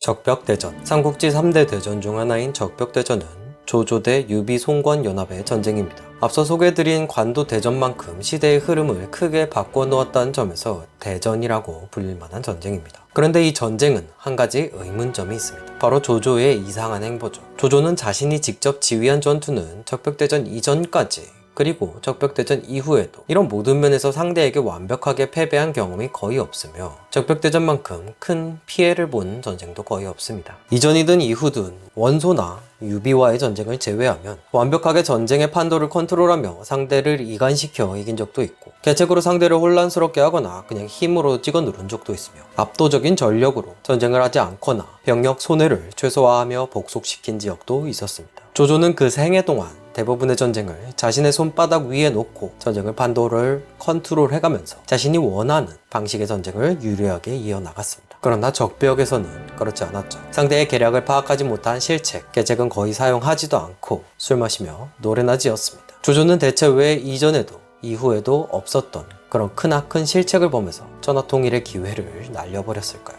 적벽대전. 삼국지 3대 대전 중 하나인 적벽대전은 조조 대 유비 송권 연합의 전쟁입니다. 앞서 소개해드린 관도대전만큼 시대의 흐름을 크게 바꿔놓았다는 점에서 대전이라고 불릴 만한 전쟁입니다. 그런데 이 전쟁은 한 가지 의문점이 있습니다. 바로 조조의 이상한 행보죠. 조조는 자신이 직접 지휘한 전투는 적벽대전 이전까지 그리고 적벽대전 이후에도 이런 모든 면에서 상대에게 완벽하게 패배한 경험이 거의 없으며 적벽대전만큼 큰 피해를 본 전쟁도 거의 없습니다. 이전이든 이후든 원소나 유비와의 전쟁을 제외하면 완벽하게 전쟁의 판도를 컨트롤하며 상대를 이간시켜 이긴 적도 있고 계책으로 상대를 혼란스럽게 하거나 그냥 힘으로 찍어 누른 적도 있으며 압도적인 전력으로 전쟁을 하지 않거나 병력 손해를 최소화하며 복속시킨 지역도 있었습니다. 조조는 그 생애 동안 대부분의 전쟁을 자신의 손바닥 위에 놓고 전쟁을 판도를 컨트롤해가면서 자신이 원하는 방식의 전쟁을 유리하게 이어나갔습니다. 그러나 적벽에서는 그렇지 않았죠. 상대의 계략을 파악하지 못한 실책, 계책은 거의 사용하지도 않고 술 마시며 노래나 지었습니다. 조조는 대체 왜 이전에도 이후에도 없었던 그런 크나큰 실책을 범해서 천하통일의 기회를 날려버렸을까요?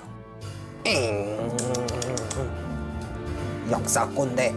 역사 꼰대.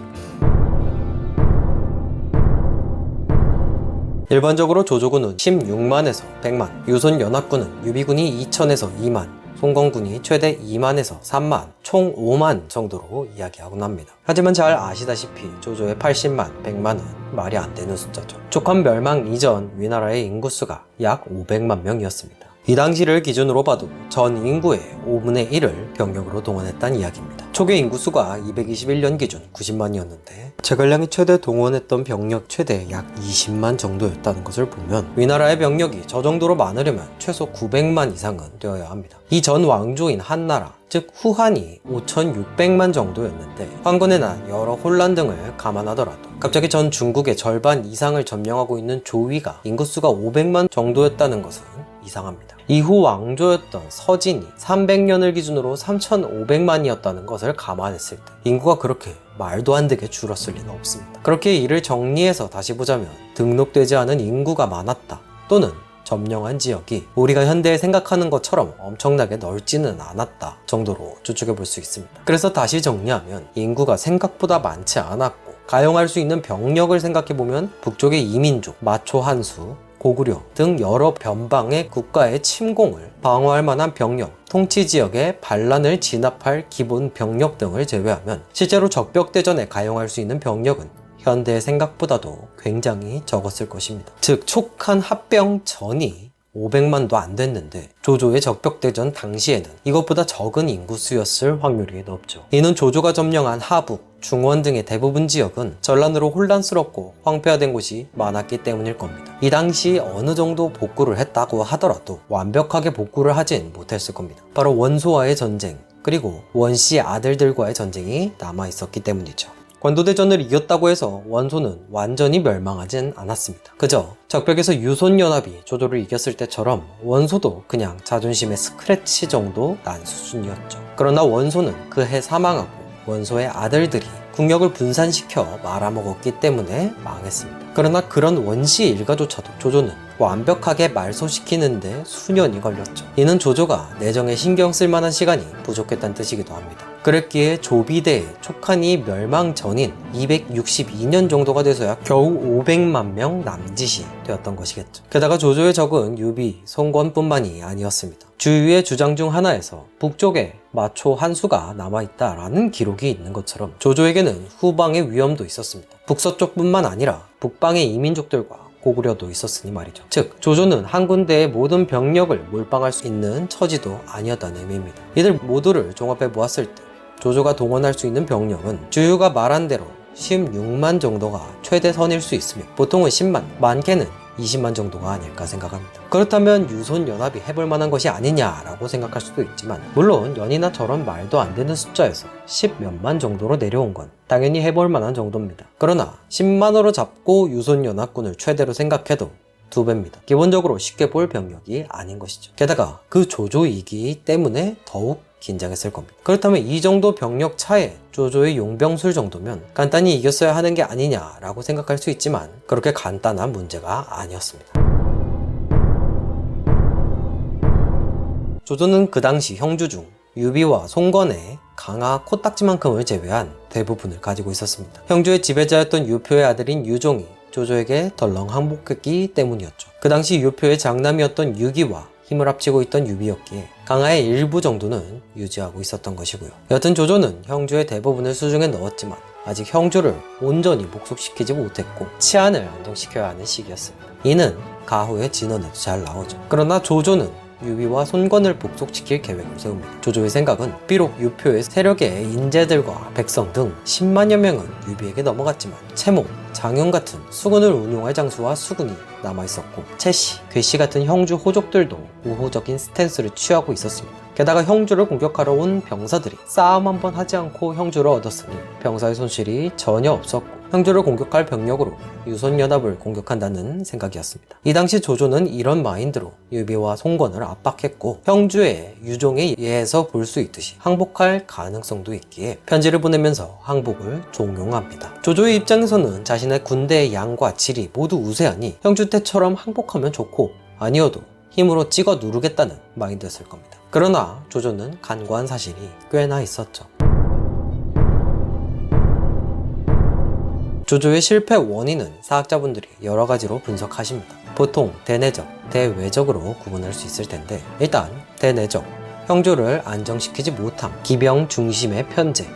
일반적으로 조조군은 16만에서 100만, 유손연합군은 유비군이 2000에서 2만, 송건군이 최대 2만에서 3만, 총 5만 정도로 이야기하곤 합니다. 하지만 잘 아시다시피 조조의 80만, 100만은 말이 안 되는 숫자죠. 족한 멸망 이전 위나라의 인구수가 약 500만 명이었습니다. 이 당시를 기준으로 봐도 전 인구의 5분의 1을 병력으로 동원했다는 이야기입니다. 초기 인구수가 221년 기준 90만이었는데 제갈량이 최대 동원했던 병력 최대 약 20만 정도였다는 것을 보면 위나라의 병력이 저 정도로 많으려면 최소 900만 이상은 되어야 합니다. 이 전 왕조인 한나라, 즉 후한이 5,600만 정도였는데 황건의 난, 여러 혼란 등을 감안하더라도 갑자기 전 중국의 절반 이상을 점령하고 있는 조위가 인구수가 500만 정도였다는 것은 이상합니다. 이후 왕조였던 서진이 300년을 기준으로 3,500만이었다는 것을 감안했을 때 인구가 그렇게 말도 안 되게 줄었을 리는 없습니다. 그렇게 이를 정리해서 다시 보자면 등록되지 않은 인구가 많았다 또는 점령한 지역이 우리가 현대에 생각하는 것처럼 엄청나게 넓지는 않았다 정도로 추측해 볼 수 있습니다. 그래서 다시 정리하면 인구가 생각보다 많지 않았고 가용할 수 있는 병력을 생각해보면 북쪽의 이민족, 마초 한수, 고구려 등 여러 변방의 국가의 침공을 방어할 만한 병력, 통치 지역의 반란을 진압할 기본 병력 등을 제외하면 실제로 적벽대전에 가용할 수 있는 병력은 현대의 생각보다도 굉장히 적었을 것입니다. 즉 촉한 합병 전이 500만도 안 됐는데 조조의 적벽대전 당시에는 이것보다 적은 인구수였을 확률이 높죠. 이는 조조가 점령한 하북, 중원 등의 대부분 지역은 전란으로 혼란스럽고 황폐화된 곳이 많았기 때문일 겁니다. 이 당시 어느 정도 복구를 했다고 하더라도 완벽하게 복구를 하진 못했을 겁니다. 바로 원소와의 전쟁 그리고 원씨 아들들과의 전쟁이 남아있었기 때문이죠. 관도대전을 이겼다고 해서 원소는 완전히 멸망하진 않았습니다. 그저 적벽에서 유손연합이 조조를 이겼을 때처럼 원소도 그냥 자존심의 스크래치 정도 난 수준이었죠. 그러나 원소는 그 해 사망하고 원소의 아들들이 국력을 분산시켜 말아먹었기 때문에 망했습니다. 그러나 그런 원시 일가조차도 조조는 완벽하게 말소시키는데 수년이 걸렸죠. 이는 조조가 내정에 신경 쓸 만한 시간이 부족했다는 뜻이기도 합니다. 그랬기에 조비대의 촉한이 멸망 전인 262년 정도가 돼서야 겨우 500만 명 남짓이 되었던 것이겠죠. 게다가 조조의 적은 유비, 송권뿐만이 아니었습니다. 주유의 주장 중 하나에서 북쪽에 마초 한수가 남아있다라는 기록이 있는 것처럼 조조에게는 후방의 위험도 있었습니다. 북서쪽뿐만 아니라 북방의 이민족들과 고구려도 있었으니 말이죠. 즉 조조는 한 군데의 모든 병력을 몰빵할 수 있는 처지도 아니었다는 의미입니다. 이들 모두를 종합해 보았을 때 조조가 동원할 수 있는 병력은 주유가 말한 대로 16만 정도가 최대선일 수 있으며 보통은 10만, 많게는 20만 정도가 아닐까 생각합니다. 그렇다면 유손연합이 해볼 만한 것이 아니냐라고 생각할 수도 있지만 물론 연이나 저런 말도 안 되는 숫자에서 10몇만 정도로 내려온 건 당연히 해볼 만한 정도입니다. 그러나 10만으로 잡고 유손연합군을 최대로 생각해도 2배입니다. 기본적으로 쉽게 볼 병력이 아닌 것이죠. 게다가 그 조조이기 때문에 더욱 긴장했을 겁니다. 그렇다면 이 정도 병력 차에 조조의 용병술 정도면 간단히 이겼어야 하는 게 아니냐라고 생각할 수 있지만 그렇게 간단한 문제가 아니었습니다. 조조는 그 당시 형주 중 유비와 송건의 강하 코딱지만큼을 제외한 대부분을 가지고 있었습니다. 형주의 지배자였던 유표의 아들인 유종이 조조에게 덜렁 항복했기 때문이었죠. 그 당시 유표의 장남이었던 유기와 힘을 합치고 있던 유비였기에 강하의 일부 정도는 유지하고 있었던 것이고요. 여튼 조조는 형주의 대부분을 수중에 넣었지만 아직 형주를 온전히 복속시키지 못했고 치안을 안정시켜야 하는 시기였습니다. 이는 가후의 진언에도 잘 나오죠. 그러나 조조는 유비와 손건을 복속시킬 계획을 세웁니다. 조조의 생각은 비록 유표의 세력의 인재들과 백성 등 10만여 명은 유비에게 넘어갔지만 채모, 장용 같은 수군을 운용할 장수와 수군이 남아있었고 채씨, 괴씨 같은 형주 호족들도 우호적인 스탠스를 취하고 있었습니다. 게다가 형주를 공격하러 온 병사들이 싸움 한번 하지 않고 형주를 얻었으니 병사의 손실이 전혀 없었고 형주를 공격할 병력으로 유손연합을 공격한다는 생각이었습니다. 이 당시 조조는 이런 마인드로 유비와 송건을 압박했고 형주의 유종에 의해서 볼 수 있듯이 항복할 가능성도 있기에 편지를 보내면서 항복을 종용합니다. 조조의 입장에서는 자신의 군대의 양과 질이 모두 우세하니 형주 때처럼 항복하면 좋고 아니어도 힘으로 찍어 누르겠다는 마인드였을 겁니다. 그러나 조조는 간과한 사실이 꽤나 있었죠. 조조의 실패 원인은 사학자분들이 여러 가지로 분석하십니다. 보통 대내적, 대외적으로 구분할 수 있을 텐데 일단 대내적, 형주를 안정시키지 못함, 기병 중심의 편제,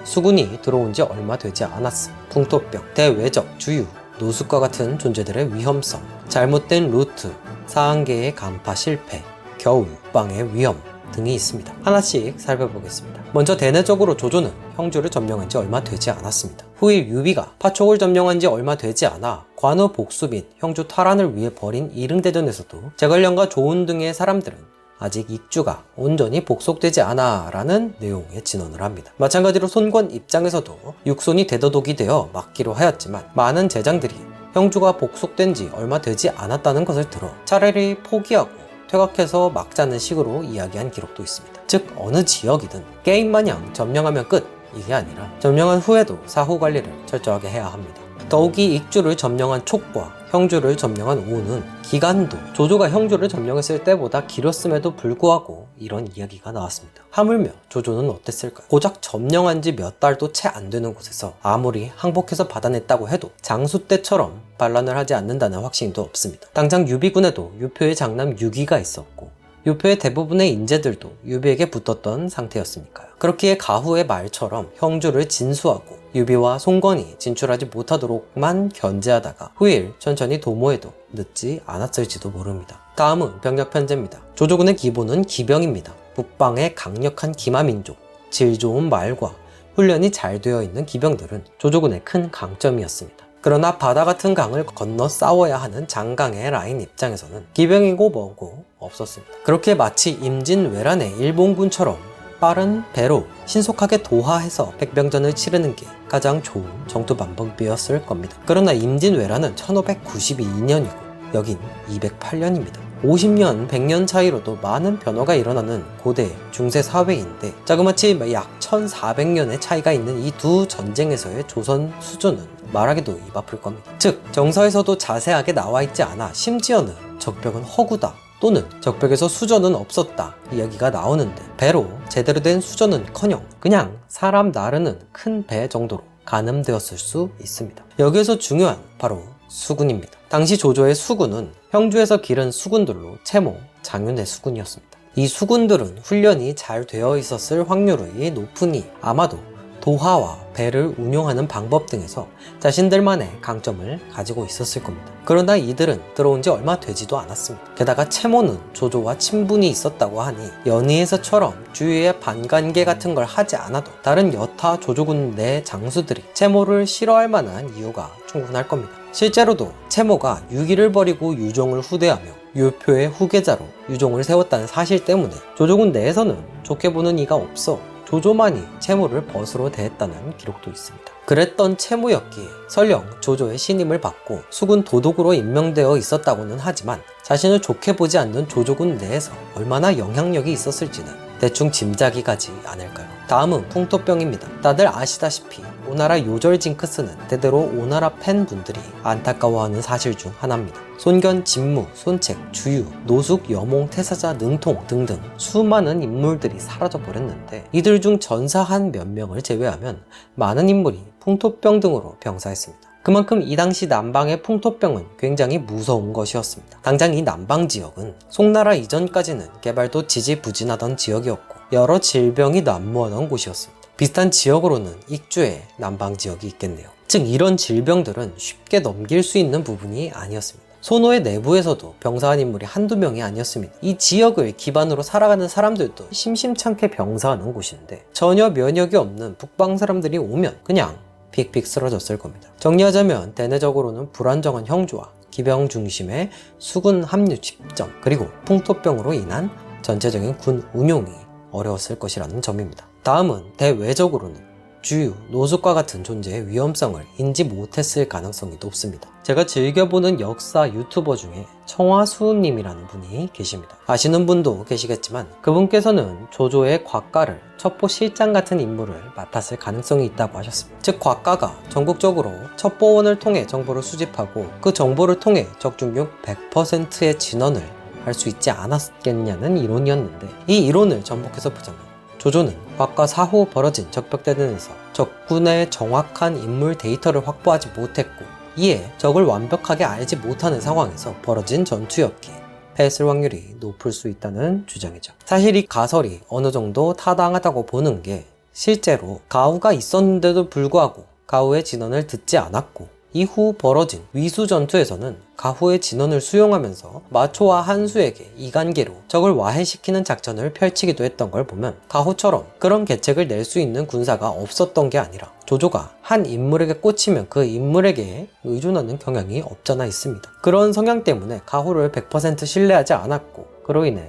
수군이 들어온 지 얼마 되지 않았음, 풍토병, 대외적, 주유, 노숙과 같은 존재들의 위험성, 잘못된 루트, 사항계의 간파 실패, 겨울, 빵의 위험 등이 있습니다. 하나씩 살펴보겠습니다. 먼저 대내적으로 조조는 형주를 점령한 지 얼마 되지 않았습니다. 후일 유비가 파촉을 점령한 지 얼마 되지 않아 관우 복수 및 형주 탈환을 위해 벌인 이릉대전에서도 제갈량과 조운 등의 사람들은 아직 익주가 온전히 복속되지 않아 라는 내용의 진언을 합니다. 마찬가지로 손권 입장에서도 육손이 대도독이 되어 막기로 하였지만 많은 제장들이 형주가 복속된 지 얼마 되지 않았다는 것을 들어 차라리 포기하고 퇴각해서 막자는 식으로 이야기한 기록도 있습니다. 즉 어느 지역이든 게임마냥 점령하면 끝 이게 아니라 점령한 후에도 사후 관리를 철저하게 해야 합니다. 더욱이 익주를 점령한 촉과 형주를 점령한 오는 기간도 조조가 형주를 점령했을 때보다 길었음에도 불구하고 이런 이야기가 나왔습니다. 하물며 조조는 어땠을까요? 고작 점령한 지 몇 달도 채 안 되는 곳에서 아무리 항복해서 받아냈다고 해도 장수 때처럼 반란을 하지 않는다는 확신도 없습니다. 당장 유비군에도 유표의 장남 유기가 있었고 유표의 대부분의 인재들도 유비에게 붙었던 상태였으니까요. 그렇기에 가후의 말처럼 형주를 진수하고 유비와 송건이 진출하지 못하도록만 견제하다가 후일 천천히 도모해도 늦지 않았을지도 모릅니다. 다음은 병력 편제입니다. 조조군의 기본은 기병입니다. 북방의 강력한 기마민족, 질 좋은 말과 훈련이 잘 되어 있는 기병들은 조조군의 큰 강점이었습니다. 그러나 바다 같은 강을 건너 싸워야 하는 장강의 라인 입장에서는 기병이고 뭐고 없었습니다. 그렇게 마치 임진왜란의 일본군처럼 빠른 배로 신속하게 도하해서 백병전을 치르는 게 가장 좋은 정투 방법이었을 겁니다. 그러나 임진왜란은 1592년이고 여긴 208년입니다. 50년, 100년 차이로도 많은 변화가 일어나는 고대, 중세 사회인데 자그마치 약 1400년의 차이가 있는 이 두 전쟁에서의 조선 수준은 말하기도 입 아플 겁니다. 즉 정서에서도 자세하게 나와 있지 않아 심지어는 적벽은 허구다 또는 적벽에서 수전은 없었다 이야기가 나오는데 배로 제대로 된 수전은커녕 그냥 사람 나르는 큰 배 정도로 가늠되었을 수 있습니다. 여기에서 중요한 바로 수군입니다. 당시 조조의 수군은 형주에서 기른 수군들로 채모, 장윤의 수군이었습니다. 이 수군들은 훈련이 잘 되어 있었을 확률이 높으니 아마도 도하와 배를 운용하는 방법 등에서 자신들만의 강점을 가지고 있었을 겁니다. 그러나 이들은 들어온 지 얼마 되지도 않았습니다. 게다가 채모는 조조와 친분이 있었다고 하니 연희에서처럼 주위에 반관계 같은 걸 하지 않아도 다른 여타 조조군 내 장수들이 채모를 싫어할 만한 이유가 충분할 겁니다. 실제로도 채모가 유기를 버리고 유종을 후대하며 유표의 후계자로 유종을 세웠다는 사실 때문에 조조군 내에서는 좋게 보는 이가 없어 조조만이 채모를 벗으로 대했다는 기록도 있습니다. 그랬던 채모였기에 설령 조조의 신임을 받고 수군 도독으로 임명되어 있었다고는 하지만 자신을 좋게 보지 않는 조조군 내에서 얼마나 영향력이 있었을지는 대충 짐작이 가지 않을까요? 다음은 풍토병입니다. 다들 아시다시피 오나라 요절 징크스는 대대로 오나라 팬분들이 안타까워하는 사실 중 하나입니다. 손견, 진무, 손책, 주유, 노숙, 여몽, 태사자, 능통 등등 수많은 인물들이 사라져버렸는데 이들 중 전사 한 몇 명을 제외하면 많은 인물이 풍토병 등으로 병사했습니다. 그만큼 이 당시 남방의 풍토병은 굉장히 무서운 것이었습니다. 당장 이 남방 지역은 송나라 이전까지는 개발도 지지부진하던 지역이었고 여러 질병이 난무하던 곳이었습니다. 비슷한 지역으로는 익주의 남방 지역이 있겠네요. 즉 이런 질병들은 쉽게 넘길 수 있는 부분이 아니었습니다. 소노의 내부에서도 병사한 인물이 한두 명이 아니었습니다. 이 지역을 기반으로 살아가는 사람들도 심심찮게 병사하는 곳인데 전혀 면역이 없는 북방 사람들이 오면 그냥 픽픽 쓰러졌을 겁니다. 정리하자면 대내적으로는 불안정한 형주와 기병 중심의 수군 합류 집정 그리고 풍토병으로 인한 전체적인 군 운용이 어려웠을 것이라는 점입니다. 다음은 대외적으로는 주유, 노숙과 같은 존재의 위험성을 인지 못했을 가능성이 높습니다. 제가 즐겨보는 역사 유튜버 중에 청화수님이라는 분이 계십니다. 아시는 분도 계시겠지만 그분께서는 조조의 곽가를 첩보 실장 같은 임무를 맡았을 가능성이 있다고 하셨습니다. 즉 곽가가 전국적으로 첩보원을 통해 정보를 수집하고 그 정보를 통해 적중률 100%의 진언을 할 수 있지 않았겠냐는 이론이었는데 이 이론을 전복해서 보자면 조조는 곽가 사후 벌어진 적벽대전에서 적군의 정확한 인물 데이터를 확보하지 못했고 이에 적을 완벽하게 알지 못하는 상황에서 벌어진 전투였기에 패했을 확률이 높을 수 있다는 주장이죠. 사실 이 가설이 어느 정도 타당하다고 보는 게 실제로 가후가 있었는데도 불구하고 가후의 진언을 듣지 않았고 이후 벌어진 위수 전투에서는 가후의 진언을 수용하면서 마초와 한수에게 이간계로 적을 와해시키는 작전을 펼치기도 했던 걸 보면 가후처럼 그런 계책을 낼 수 있는 군사가 없었던 게 아니라 조조가 한 인물에게 꽂히면 그 인물에게 의존하는 경향이 없잖아 있습니다. 그런 성향 때문에 가후를 100% 신뢰하지 않았고 그로 인해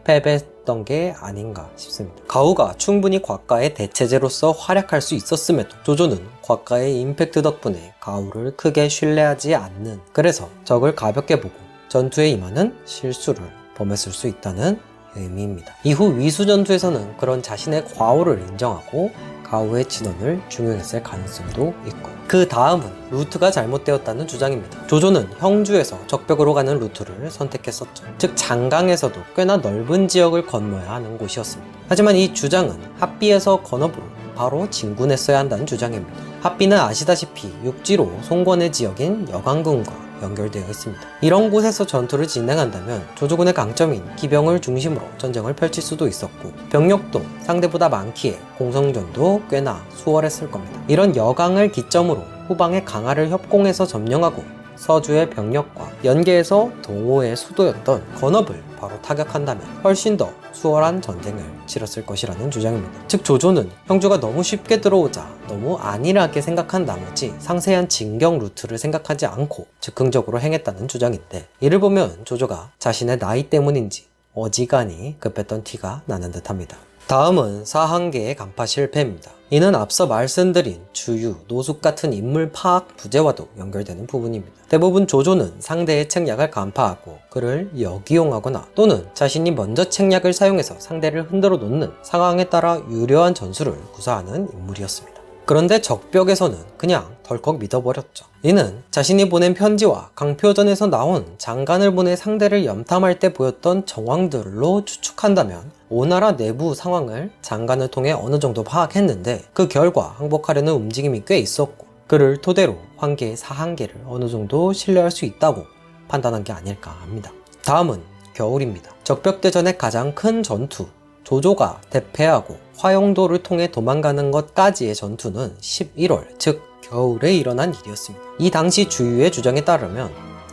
패배했던 게 아닌가 싶습니다. 가후가 충분히 곽가의 대체제로서 활약할 수 있었음에도 조조는 곽가의 임팩트 덕분에 가후를 크게 신뢰하지 않는 그래서 적을 가볍게 보고 전투에 임하는 실수를 범했을 수 있다는 의미입니다. 이후 위수전투에서는 그런 자신의 과오를 인정하고 가후의 진언을 중용했을 가능성도 있고 그 다음은 루트가 잘못되었다는 주장입니다. 조조는 형주에서 적벽으로 가는 루트를 선택했었죠. 즉 장강에서도 꽤나 넓은 지역을 건너야 하는 곳이었습니다. 하지만 이 주장은 합비에서 건업으로 바로 진군했어야 한다는 주장입니다. 합비는 아시다시피 육지로 송권의 지역인 여강군과 연결되어 있습니다. 이런 곳에서 전투를 진행한다면 조조군의 강점인 기병을 중심으로 전쟁을 펼칠 수도 있었고 병력도 상대보다 많기에 공성전도 꽤나 수월했을 겁니다. 이런 여강을 기점으로 후방의 강화를 협공해서 점령하고 서주의 병력과 연계해서 동호의 수도였던 건업을 바로 타격한다면 훨씬 더 수월한 전쟁을 치렀을 것이라는 주장입니다. 즉 조조는 형주가 너무 쉽게 들어오자 너무 안일하게 생각한 나머지 상세한 진경 루트를 생각하지 않고 즉흥적으로 행했다는 주장인데 이를 보면 조조가 자신의 나이 때문인지 어지간히 급했던 티가 나는 듯합니다. 다음은 사한계의 간파 실패입니다. 이는 앞서 말씀드린 주유, 노숙 같은 인물 파악 부재와도 연결되는 부분입니다. 대부분 조조는 상대의 책략을 간파하고 그를 역이용하거나 또는 자신이 먼저 책략을 사용해서 상대를 흔들어 놓는 상황에 따라 유려한 전술을 구사하는 인물이었습니다. 그런데 적벽에서는 그냥 덜컥 믿어버렸죠. 이는 자신이 보낸 편지와 강표전에서 나온 장관을 보내 상대를 염탐할 때 보였던 정황들로 추측한다면 오나라 내부 상황을 장관을 통해 어느 정도 파악했는데 그 결과 항복하려는 움직임이 꽤 있었고 그를 토대로 황계의 사한계를 어느 정도 신뢰할 수 있다고 판단한 게 아닐까 합니다. 다음은 겨울입니다. 적벽대전의 가장 큰 전투 조조가 대패하고 화용도를 통해 도망가는 것까지의 전투는 11월, 즉 겨울에 일어난 일이었습니다. 이 당시 주유의 주장에 따르면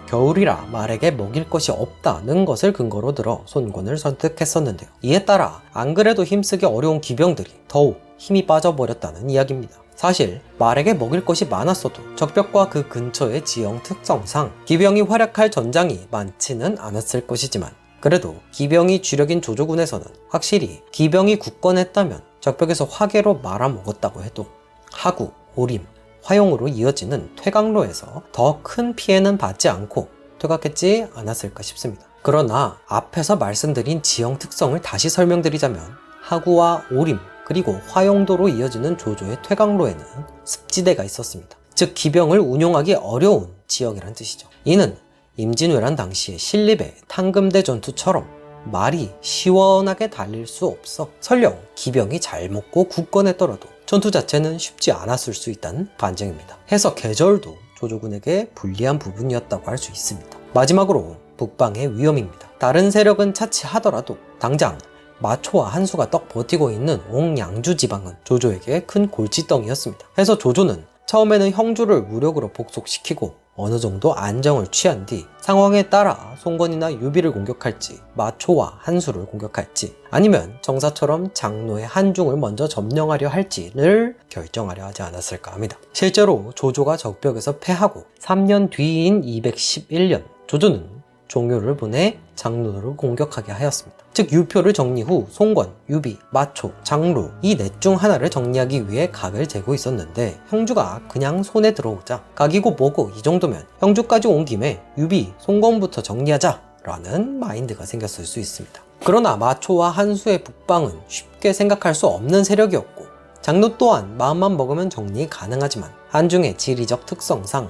겨울이라 말에게 먹일 것이 없다는 것을 근거로 들어 손권을 선택했었는데요. 이에 따라 안 그래도 힘쓰기 어려운 기병들이 더욱 힘이 빠져버렸다는 이야기입니다. 사실 말에게 먹일 것이 많았어도 적벽과 그 근처의 지형 특성상 기병이 활약할 전장이 많지는 않았을 것이지만 그래도 기병이 주력인 조조군에서는 확실히 기병이 굳건했다면 적벽에서 화계로 말아먹었다고 해도 하구, 오림, 화용으로 이어지는 퇴강로에서 더 큰 피해는 받지 않고 퇴각했지 않았을까 싶습니다. 그러나 앞에서 말씀드린 지형 특성을 다시 설명드리자면 하구와 오림 그리고 화용도로 이어지는 조조의 퇴각로에는 습지대가 있었습니다. 즉 기병을 운용하기 어려운 지역이란 뜻이죠. 이는 임진왜란 당시의 신립의 탕금대 전투처럼 말이 시원하게 달릴 수 없어 설령 기병이 잘 먹고 굳건해 떨어도 전투 자체는 쉽지 않았을 수 있다는 반증입니다. 해서 계절도 조조군에게 불리한 부분이었다고 할 수 있습니다. 마지막으로 북방의 위험입니다. 다른 세력은 차치하더라도 당장 마초와 한수가 떡 버티고 있는 옥양주 지방은 조조에게 큰 골칫덩이였습니다. 해서 조조는 처음에는 형주를 무력으로 복속시키고 어느 정도 안정을 취한 뒤 상황에 따라 송건이나 유비를 공격할지 마초와 한수를 공격할지 아니면 정사처럼 장로의 한중을 먼저 점령하려 할지를 결정하려 하지 않았을까 합니다. 실제로 조조가 적벽에서 패하고 3년 뒤인 211년 조조는 종효를 보내 장로를 공격하게 하였습니다. 즉 유표를 정리 후 송건, 유비, 마초, 장로 이 넷 중 하나를 정리하기 위해 각을 재고 있었는데 형주가 그냥 손에 들어오자 각이고 뭐고 이 정도면 형주까지 온 김에 유비, 송건부터 정리하자 라는 마인드가 생겼을 수 있습니다. 그러나 마초와 한수의 북방은 쉽게 생각할 수 없는 세력이었고 장로 또한 마음만 먹으면 정리 가능하지만 한중의 지리적 특성상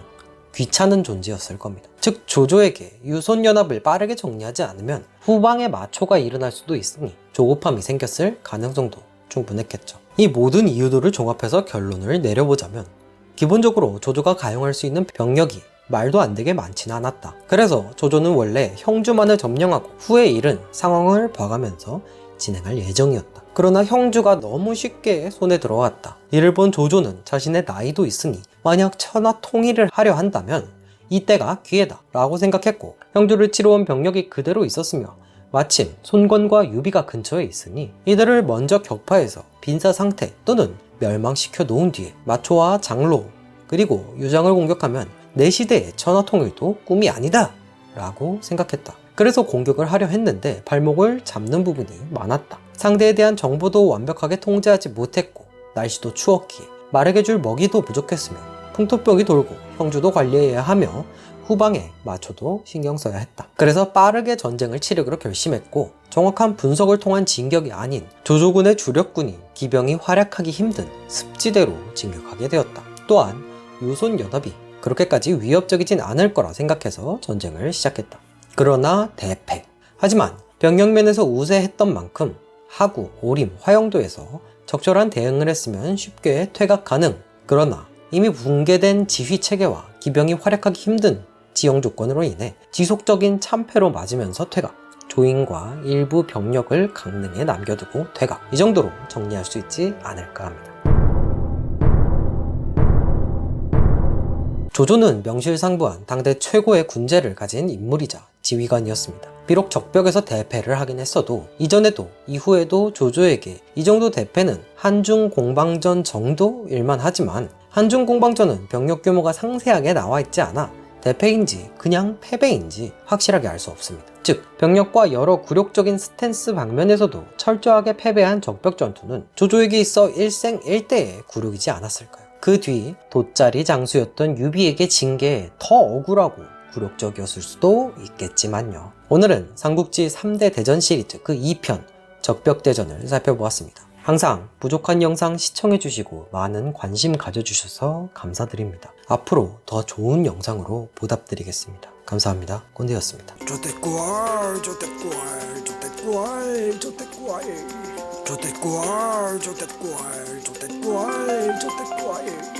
귀찮은 존재였을 겁니다. 즉 조조에게 유손연합을 빠르게 정리하지 않으면 후방에 마초가 일어날 수도 있으니 조급함이 생겼을 가능성도 충분했겠죠. 이 모든 이유들을 종합해서 결론을 내려보자면 기본적으로 조조가 가용할 수 있는 병력이 말도 안 되게 많지는 않았다. 그래서 조조는 원래 형주만을 점령하고 후의 일은 상황을 봐가면서 진행할 예정이었다. 그러나 형주가 너무 쉽게 손에 들어왔다. 이를 본 조조는 자신의 나이도 있으니 만약 천하 통일을 하려 한다면 이때가 기회다 라고 생각했고 형주를 치러 온 병력이 그대로 있었으며 마침 손건과 유비가 근처에 있으니 이들을 먼저 격파해서 빈사 상태 또는 멸망시켜 놓은 뒤에 마초와 장로 그리고 유장을 공격하면 내 시대의 천하 통일도 꿈이 아니다 라고 생각했다. 그래서 공격을 하려 했는데 발목을 잡는 부분이 많았다. 상대에 대한 정보도 완벽하게 통제하지 못했고 날씨도 추웠기에 마르게 줄 먹이도 부족했으며 풍토병이 돌고 형주도 관리해야 하며 후방에 마초도 신경 써야 했다. 그래서 빠르게 전쟁을 치르기로 결심했고 정확한 분석을 통한 진격이 아닌 조조군의 주력군이 기병이 활약하기 힘든 습지대로 진격하게 되었다. 또한 유손연합이 그렇게까지 위협적이진 않을 거라 생각해서 전쟁을 시작했다. 그러나 대패. 하지만 병력면에서 우세했던 만큼 하구, 오림, 화영도에서 적절한 대응을 했으면 쉽게 퇴각 가능. 그러나 이미 붕괴된 지휘체계와 기병이 활약하기 힘든 지형 조건으로 인해 지속적인 참패로 맞으면서 퇴각. 조인과 일부 병력을 강릉에 남겨두고 퇴각. 이 정도로 정리할 수 있지 않을까 합니다. 조조는 명실상부한 당대 최고의 군재를 가진 인물이자 지휘관이었습니다. 비록 적벽에서 대패를 하긴 했어도 이전에도 이후에도 조조에게 이 정도 대패는 한중 공방전 정도일만 하지만 한중 공방전은 병력 규모가 상세하게 나와 있지 않아 대패인지 그냥 패배인지 확실하게 알 수 없습니다. 즉 병력과 여러 굴욕적인 스탠스 방면에서도 철저하게 패배한 적벽 전투는 조조에게 있어 일생일대의 굴욕이지 않았을까요? 그 뒤 돗자리 장수였던 유비에게 진 게 더 억울하고 굴욕적이었을 수도 있겠지만요. 오늘은 삼국지 3대 대전 시리즈 그 2편 적벽대전을 살펴보았습니다. 항상 부족한 영상 시청해주시고 많은 관심 가져주셔서 감사드립니다. 앞으로 더 좋은 영상으로 보답드리겠습니다. 감사합니다. 꼰대였습니다. Yo te cual.